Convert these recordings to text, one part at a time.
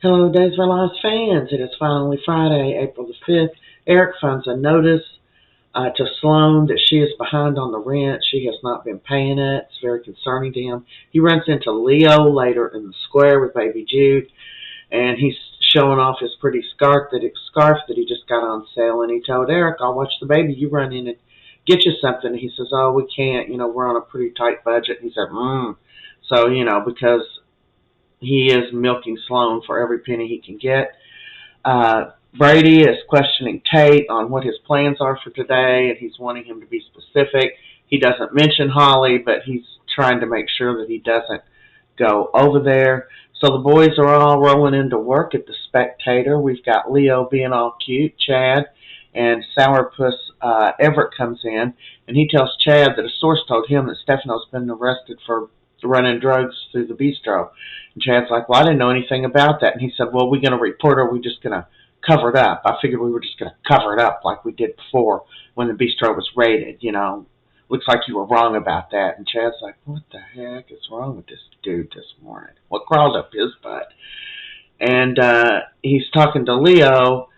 Hello, Days for Lives fans. It is finally Friday, April the 5th. Eric finds a notice to Sloan that she is behind on the rent. She has not been paying it. It's very concerning to him. He runs into Leo later in the square with baby Jude, and he's showing off his pretty scarf that he just got on sale. And he told Eric, "I'll watch the baby. You run in and get you something." And he says, "Oh, we can't. We're on a pretty tight budget." And he said, So, because he is milking Sloan for every penny he can get. Brady is questioning Tate on what his plans are for today, and he's wanting him to be specific. He doesn't mention Holly, but he's trying to make sure that he doesn't go over there. So the boys are all rolling into work at the Spectator. We've got Leo being all cute, Chad, and Sourpuss Everette comes in, and he tells Chad that a source told him that Stefano's been arrested for running drugs through the bistro. And Chad's like, "Well, I didn't know anything about that." And he said, "Well, are we going to report or are we just going to cover it up? I figured we were just going to cover it up like we did before when the bistro was raided. Looks like you were wrong about that." And Chad's like, "What the heck is wrong with this dude this morning? What crawled up his butt?" And he's talking to Leo,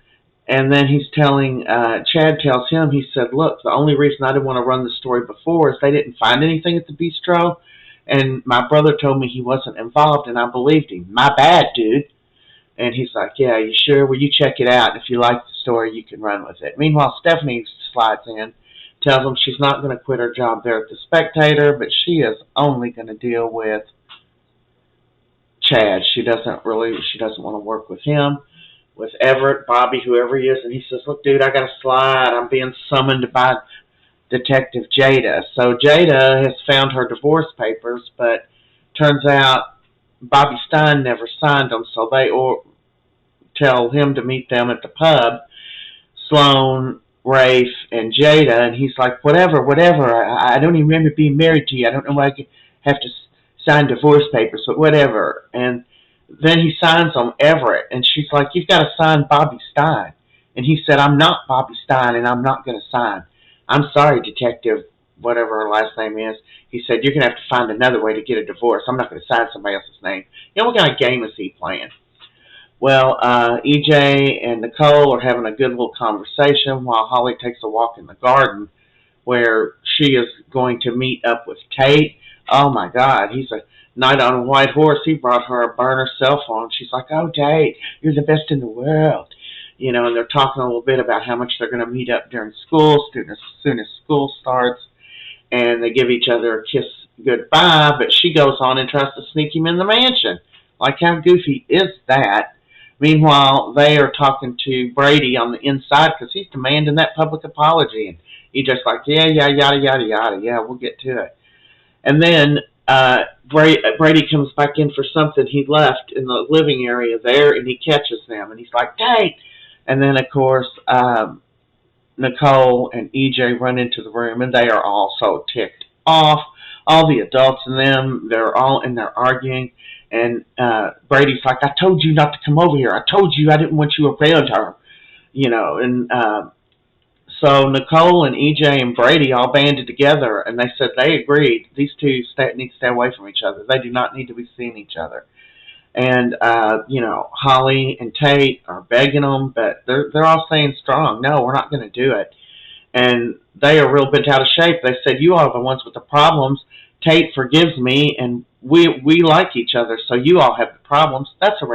and then he's telling, Chad tells him, he said, "Look, the only reason I didn't want to run the story before is they didn't find anything at the bistro. And my brother told me he wasn't involved, and I believed him. My bad, dude." And he's like, "Yeah, you sure? Well, you check it out. If you like the story, you can run with it." Meanwhile, Stephanie slides in, tells him she's not going to quit her job there at the Spectator, but she is only going to deal with Chad. She doesn't want to work with him, with Everett, Bobby, whoever he is. And he says, "Look, dude, I got to slide. I'm being summoned by Detective Jada." So Jada has found her divorce papers, but turns out Bobby Stein never signed them, so they tell him to meet them at the pub, Sloan, Rafe, and Jada, and he's like, whatever, I don't even remember being married to you. I don't know why I have to sign divorce papers, but whatever. And then he signs them, Everett, and she's like, "You've got to sign Bobby Stein." And he said, "I'm not Bobby Stein, and I'm not going to sign. I'm sorry, Detective, whatever her last name is." He said, "You're going to have to find another way to get a divorce. I'm not going to sign somebody else's name." What kind of game is he playing? Well, EJ and Nicole are having a good little conversation while Holly takes a walk in the garden where she is going to meet up with Tate. Oh, my God, he's a knight on a white horse. He brought her a burner cell phone. She's like, "Oh, Tate, you're the best in the world." And they're talking a little bit about how much they're going to meet up during school, as soon as school starts, and they give each other a kiss goodbye, but she goes on and tries to sneak him in the mansion. Like, how goofy is that? Meanwhile, they are talking to Brady on the inside because he's demanding that public apology, and he's just like, "Yeah, yada, yada, yada, yeah, we'll get to it." And then Brady comes back in for something he left in the living area there, and he catches them, and he's like, "Tate!" And then, of course, Nicole and EJ run into the room, and they are all so ticked off. All the adults in them, they're all in there arguing. And Brady's like, "I told you not to come over here. I told you I didn't want you around her." And so Nicole and EJ and Brady all banded together, and they said they agreed. These two need to stay away from each other. They do not need to be seeing each other. And, Holly and Tate are begging them, but they're all saying strong, "No, we're not going to do it." And they are real bent out of shape. They said, "You all are the ones with the problems. Tate forgives me, and we like each other, so you all have the problems." That's a